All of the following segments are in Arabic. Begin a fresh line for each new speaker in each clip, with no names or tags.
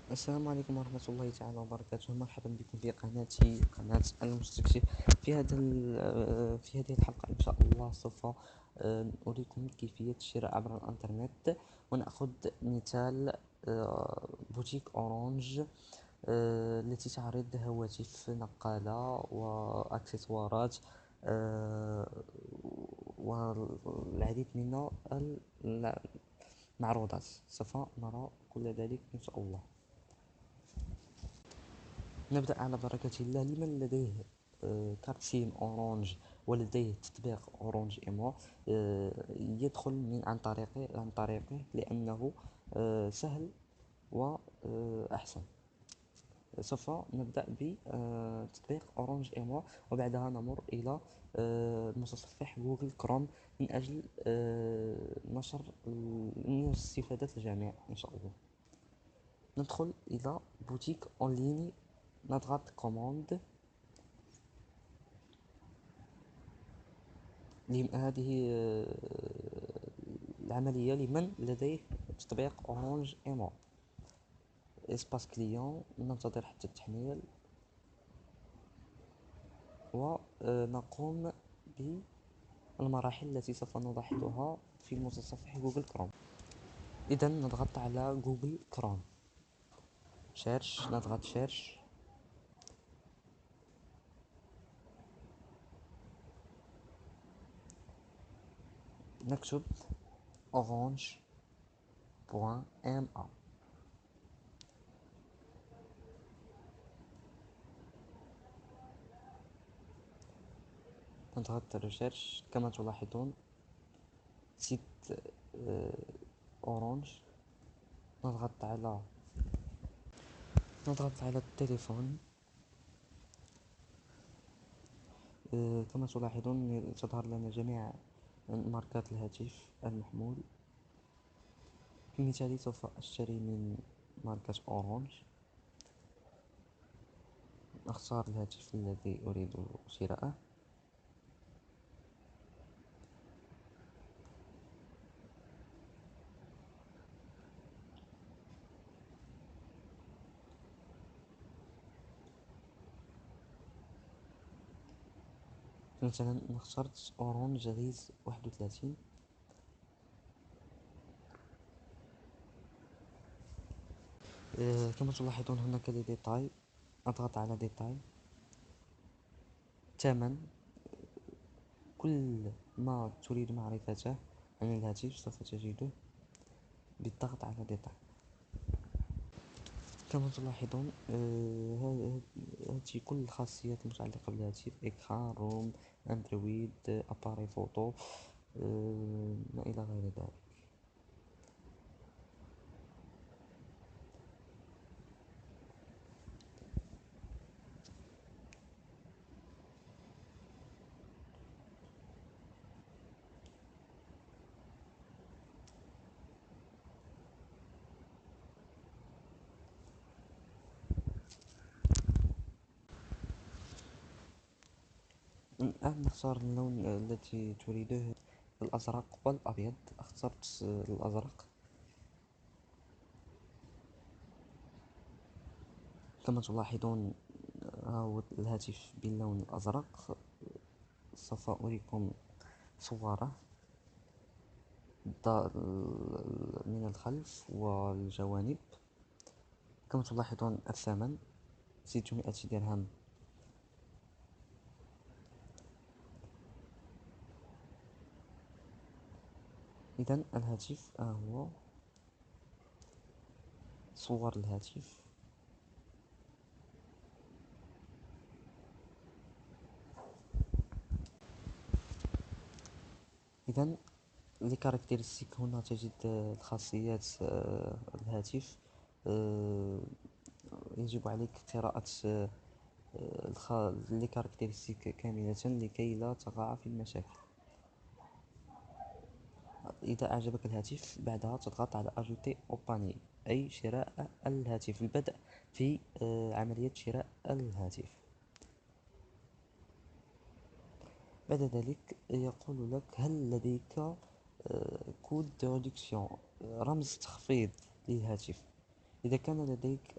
السلام عليكم ورحمة الله تعالى وبركاته. مرحبا بكم في قناتي، قناة المستكشف. في هذه الحلقة إن شاء الله سوف أريكم كيفية الشراء عبر الإنترنت، ونأخذ مثال بوتيك أورانج التي تعرض هواتف نقالة وأكسسوارات والعديد من المعروضات. سوف نرى كل ذلك إن شاء الله. نبدأ على بركة الله. لمن لديه كارت سيم أورانج ولديه تطبيق أورانج إيمو، يدخل عن طريقه لأنه سهل وأحسن. سوف نبدأ بتطبيق أورانج إيمو، وبعدها نمر إلى متصفح جوجل كروم من أجل نشر استفادة الجميع إن شاء الله. ندخل إلى بوتيك أون ليني، نضغط كوموند. هذه العملية لمن لديه تطبيق أورانج إيمو. إسباس كليون، ننتظر حتى التحميل ونقوم بالمراحل التي سوف نلاحظها في متصفح جوجل كروم. إذا نضغط على جوجل كروم، نضغط شيرش، نكتب orange.ma، نضغط ريشيرش. كما تلاحظون سيت أورانج. نضغط على التليفون. كما تلاحظون تظهر لنا جميع ماركات الهاتف المحمول. في مثالي سوف أشتري من ماركة أورانج. أختار الهاتف الذي أريد شراءه. مثلا اخترت أورانج غيز 31. كما تلاحظون هناك ديتاي، أضغط على ديتاي. ثمن، كل ما تريد معرفته عن الهاتف سوف تجده بالضغط على ديتاي. كما تلاحظون هذه كل الخاصيات المتعلقة بالهاتف: إكران، روم، أندرويد، أباري فوتو، ما إلى غير ذلك. الآن نختار اللون الذي تريده، الأزرق والأبيض. اخترت الأزرق. كما تلاحظون هو الهاتف باللون الأزرق. سوف أريكم صوره من الخلف والجوانب. كما تلاحظون الثمن 600 درهم. إذن الهاتف هو صور الهاتف. إذن لكاركتيرستيك هنا تجد الخاصيات الهاتف. يجب عليك قراءة لكاركتيرستيك كاملة لكي لا تقع في المشاكل. إذا أعجبك الهاتف بعدها تضغط على أجوتي أو باني، أي شراء الهاتف، البدء في عملية شراء الهاتف. بعد ذلك يقول لك: هل لديك كود ريدكسيون، رمز تخفيض للهاتف؟ إذا كان لديك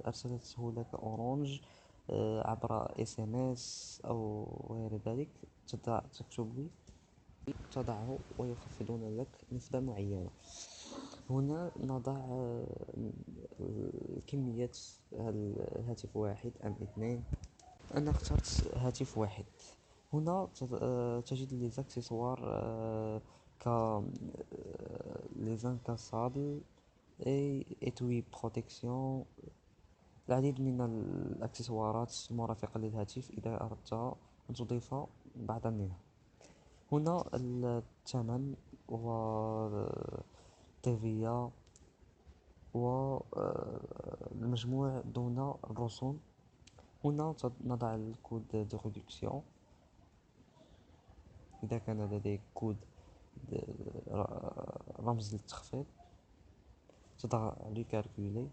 أرسلته لك أورانج عبر اس ام اس أو غير ذلك، تكتب لي، تضعه ويخفضون لك نسبة معينة. هنا نضع كمية، هل هاتف واحد أم اثنين. أنا اخترت هاتف واحد. هنا تجد لي زاكسسوار ك لي زانكاسابل اي اتوي بروتيكسيون، العديد من الاكسسوارات المرافقة للهاتف إذا أردت أن تضيف بعضا منها. هنا الثمن والتهوية والمجموع دون الرسوم. هنا نضع الكود دو ريدكسيون، إذا كان لديك كود رمز للتخفيض تضع ريكالكولي.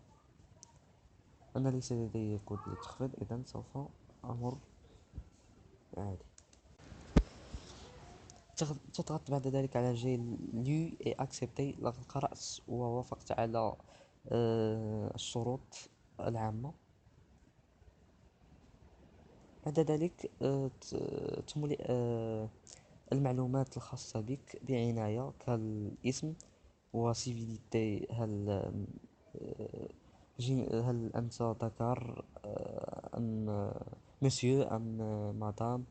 أنا ليس لدي كود للتخفيض، إذن سوف أمر عادي. تضغط بعد ذلك على جي لو اي اكسبتي، لقد قرأت ووافقت على الشروط العامة. بعد ذلك تملئ المعلومات الخاصة بك بعناية، كالاسم وسيفيليتي، هل أنت ذكر أم مسيو أم مدام،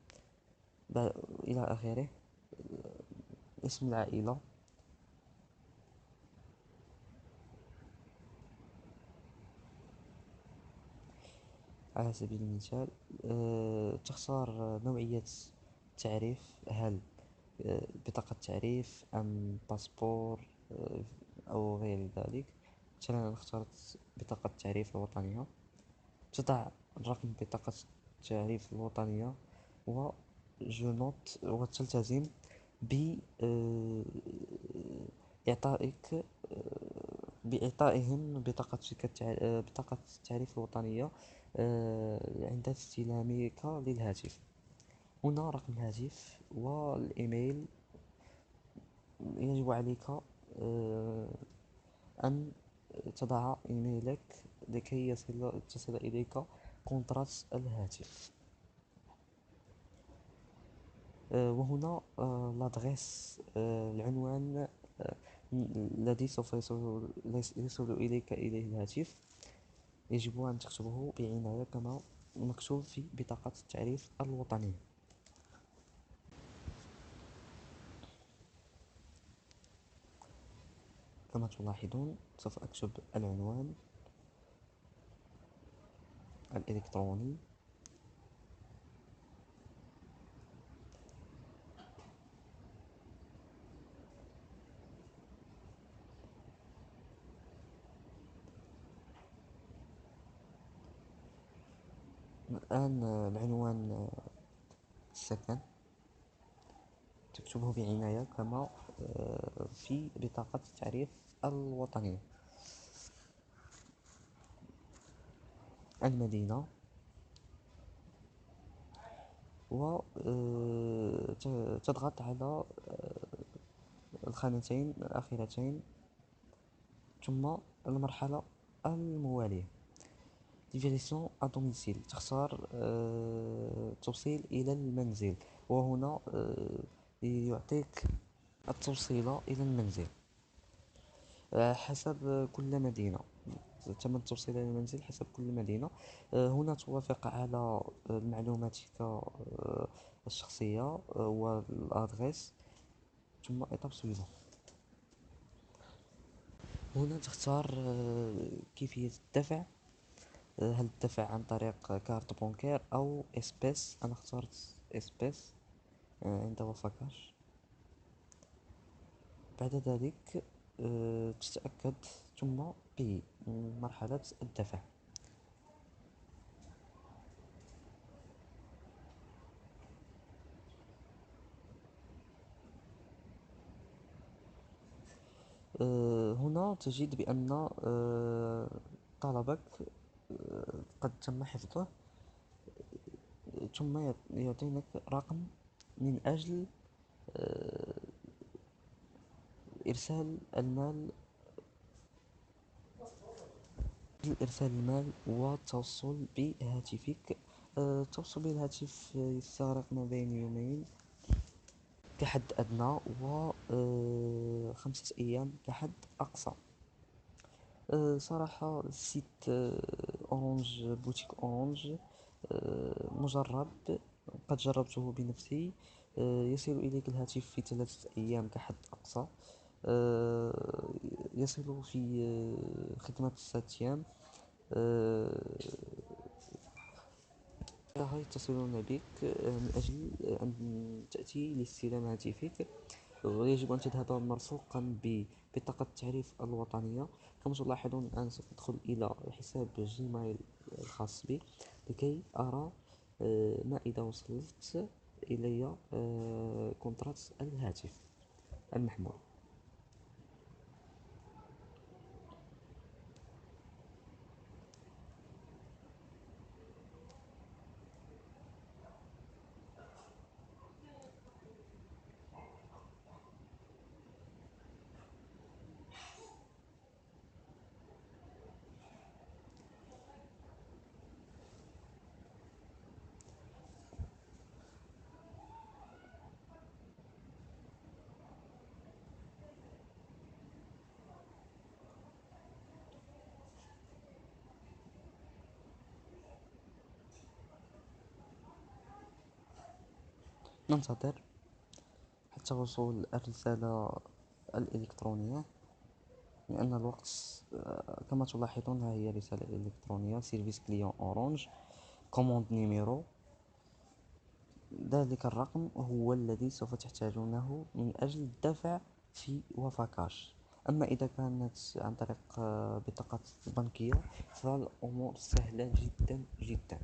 إلى آخره. اسم العائلة على سبيل المثال. تختار نوعية التعريف، هل بطاقة تعريف أم باسبور أو غير ذلك. مثلا أنا اخترت بطاقة التعريف الوطنية. تضع رقم بطاقة التعريف الوطنية وجنوت، وتلتزم بإعطائك بإعطائهم بطاقة التعريف الوطنية عند استلامك للهاتف. هنا رقم الهاتف والإيميل. يجب عليك أن تضع إيميلك لكي تصل إليك كونترات الهاتف. وهنا لادغيس، العنوان الذي سوف يصل إليك إليه الهاتف. يجب أن تكتبه بعناية كما مكتوب في بطاقة التعريف الوطنية. كما تلاحظون سوف أكتب العنوان الإلكتروني، الآن العنوان السكن تكتبه بعناية كما في بطاقة التعريف الوطنية. المدينة، وتضغط على الخانتين الأخيرتين، ثم المرحلة الموالية ليفريسيون à domicile. تختار توصيل إلى المنزل، وهنا يعطيك التوصيلة إلى المنزل حسب كل مدينة. ثمن التوصيل إلى المنزل حسب كل مدينة. هنا توافق على معلوماتك الشخصية والأدريس، ثم إطار سويفون. هنا تختار كيفية الدفع، هل الدفع عن طريق كارت بونكير أو اسبيس. أنا اخترت اسبيس عند وفاكاش. بعد ذلك تتأكد ثم بمرحلة الدفع. هنا تجد بأن طلبك قد تم حفظه، ثم يعطينك رقم من أجل إرسال المال إرسال المال والتوصل بهاتفك. التوصل بالهاتف يستغرق ما بين يومين كحد أدنى و 5 أيام كحد أقصى. صراحة سيت أورانج، بوتيك أورانج مجرب، قد جربته بنفسي. يصل إليك الهاتف في 3 أيام كحد أقصى. يصل في خدمة 6 أيام. يتصلون بك من أجل أن تأتي لاستلام هاتفك، ويجب أن تذهب مرفوقا ببطاقة التعريف الوطنية. كما تلاحظون الآن سوف أدخل إلى حساب جيميل الخاص بي لكي أرى ما إذا وصلت إلي كونترات الهاتف المحمول. ننتظر حتى وصول الرسالة الإلكترونية، لأن الوقت كما تلاحظون ها هي رسالة إلكترونية: سيرفيس كليون أورانج، كوموند نيميرو. ذلك الرقم هو الذي سوف تحتاجونه من أجل الدفع في وفاكاش. أما إذا كانت عن طريق بطاقة بنكية فالأمور سهلة جدا جدا.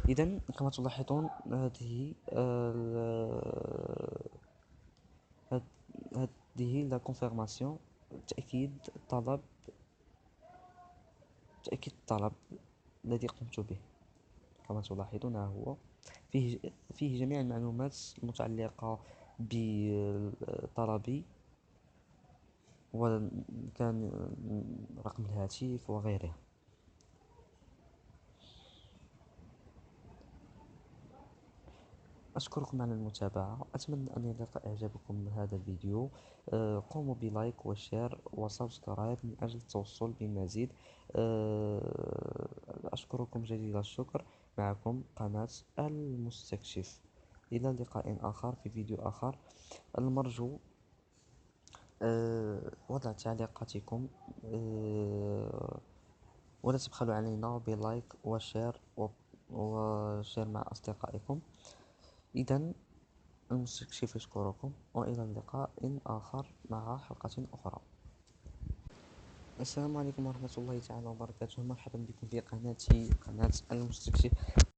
إذن كما تلاحظون هذه لا كونفيرماسيون، تأكيد الطلب الذي قمت به. كما تلاحظون هو فيه جميع المعلومات المتعلقة بطلبي، وكان رقم الهاتف وغيرها. أشكركم على المتابعة، أتمنى أن يلقى إعجابكم هذا الفيديو. قوموا بلايك وشير وسبسكرايب من أجل التوصل بمزيد. أشكركم جزيل الشكر. معكم قناة المستكشف. إلى لقاء آخر في فيديو آخر. المرجو وضع تعليقاتكم، ولا تبخلوا علينا بلايك وشير مع أصدقائكم. إذن المستكشف يشكركم، وإلى اللقاء آخر مع حلقة أخرى. السلام عليكم ورحمة الله تعالى وبركاته. مرحبا بكم في قناة المستكشف.